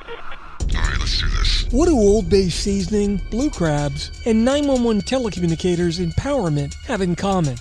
Alright, let's do this. What do Old Bay seasoning, blue crabs, and 911 telecommunicators empowerment have in common?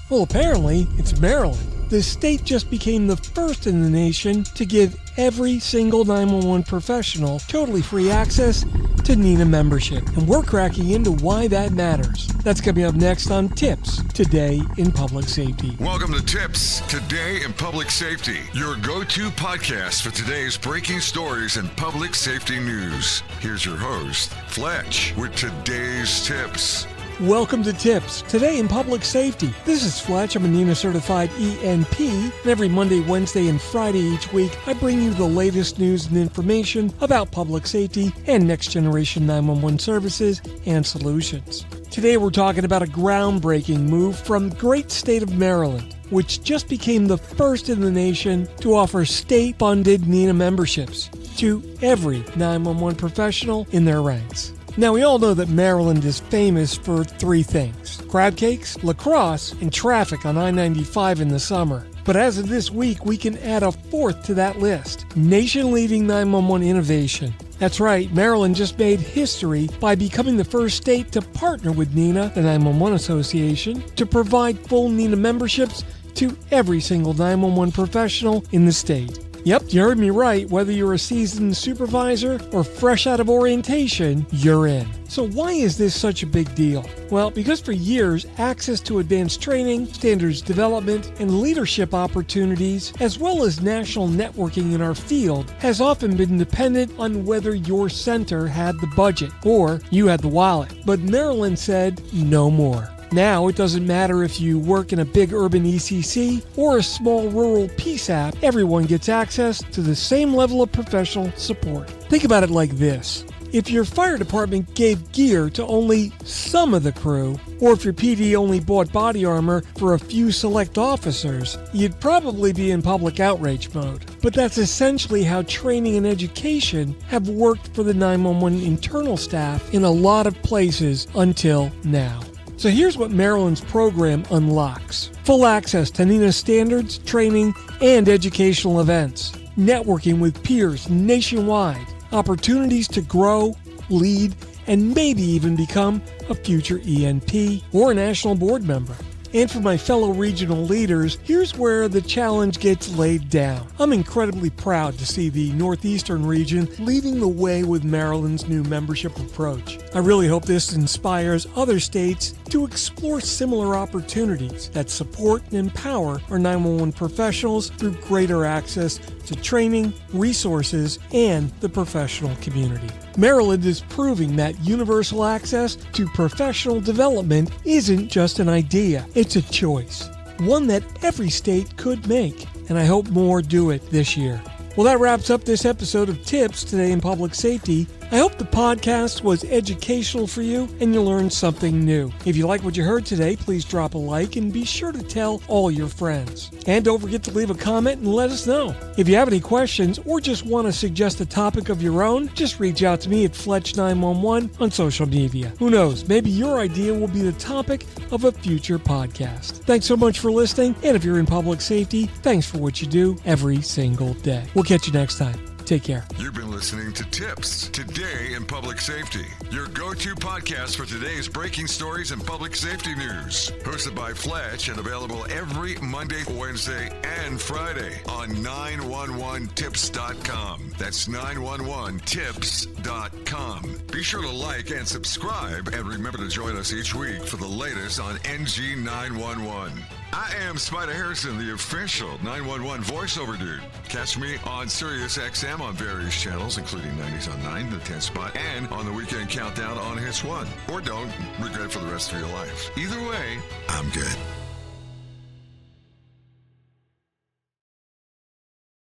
Well, apparently, it's Maryland. The state just became the first in the nation to give every single 911 professional totally free access to NINA membership. And we're cracking into why that matters. That's coming up next on TiPS, Today in Public Safety. Welcome to TiPS, Today in Public Safety, your go-to podcast for today's breaking stories and public safety news. Here's your host, Fletch, with today's tips. Welcome to TiPS, Today in Public Safety. This is Fletch. I'm a NINA certified ENP, and every Monday, Wednesday, and Friday each week, I bring you the latest news and information about public safety and next generation 911 services and solutions. Today we're talking about a groundbreaking move from the great state of Maryland, which just became the first in the nation to offer state-funded NINA memberships to every 911 professional in their ranks. Now, we all know that Maryland is famous for three things: crabcakes, lacrosse, and traffic on I-95 in the summer. But as of this week, we can add a fourth to that list: nation-leading 911 innovation. That's right, Maryland just made history by becoming the first state to partner with NINA, the 911 Association, to provide full NINA memberships to every single 911 professional in the state. Yep, you heard me right. Whether you're a seasoned supervisor or fresh out of orientation, you're in. So why is this such a big deal? Well, because for years, access to advanced training, standards development, and leadership opportunities, as well as national networking in our field, has often been dependent on whether your center had the budget or you had the wallet. But Maryland said no more. Now, it doesn't matter if you work in a big urban ECC or a small rural PSAP, everyone gets access to the same level of professional support. Think about it like this. If your fire department gave gear to only some of the crew, or if your PD only bought body armor for a few select officers, you'd probably be in public outrage mode. But that's essentially how training and education have worked for the 911 internal staff in a lot of places until now. So here's what Maryland's program unlocks: full access to NINA standards, training, and educational events, networking with peers nationwide, opportunities to grow, lead, and maybe even become a future ENP or a national board member. And for my fellow regional leaders, here's where the challenge gets laid down. I'm incredibly proud to see the Northeastern region leading the way with Maryland's new membership approach. I really hope this inspires other states to explore similar opportunities that support and empower our 911 professionals through greater access to training, resources, and the professional community. Maryland is proving that universal access to professional development isn't just an idea, it's a choice. One that every state could make, and I hope more do it this year. Well, that wraps up this episode of TiPS, Today in Public Safety. I hope the podcast was educational for you and you learned something new. If you like what you heard today, please drop a like and be sure to tell all your friends. And don't forget to leave a comment and let us know. If you have any questions or just want to suggest a topic of your own, just reach out to me at Fletch911 on social media. Who knows, maybe your idea will be the topic of a future podcast. Thanks so much for listening, and if you're in public safety, thanks for what you do every single day. We'll catch you next time. Take care. You've been listening to TiPS, Today in Public Safety, your go-to podcast for today's breaking stories and public safety news. Hosted by Fletch and available every Monday, Wednesday, and Friday on 911tips.com. That's 911tips.com. Be sure to like and subscribe, and remember to join us each week for the latest on NG 911. I am Spider Harrison, the official 911 voiceover dude. Catch me on Sirius XM on various channels, including 90s on 9, the 10th spot, and on the Weekend Countdown on Hits 1. Or don't, regret it for the rest of your life. Either way, I'm good.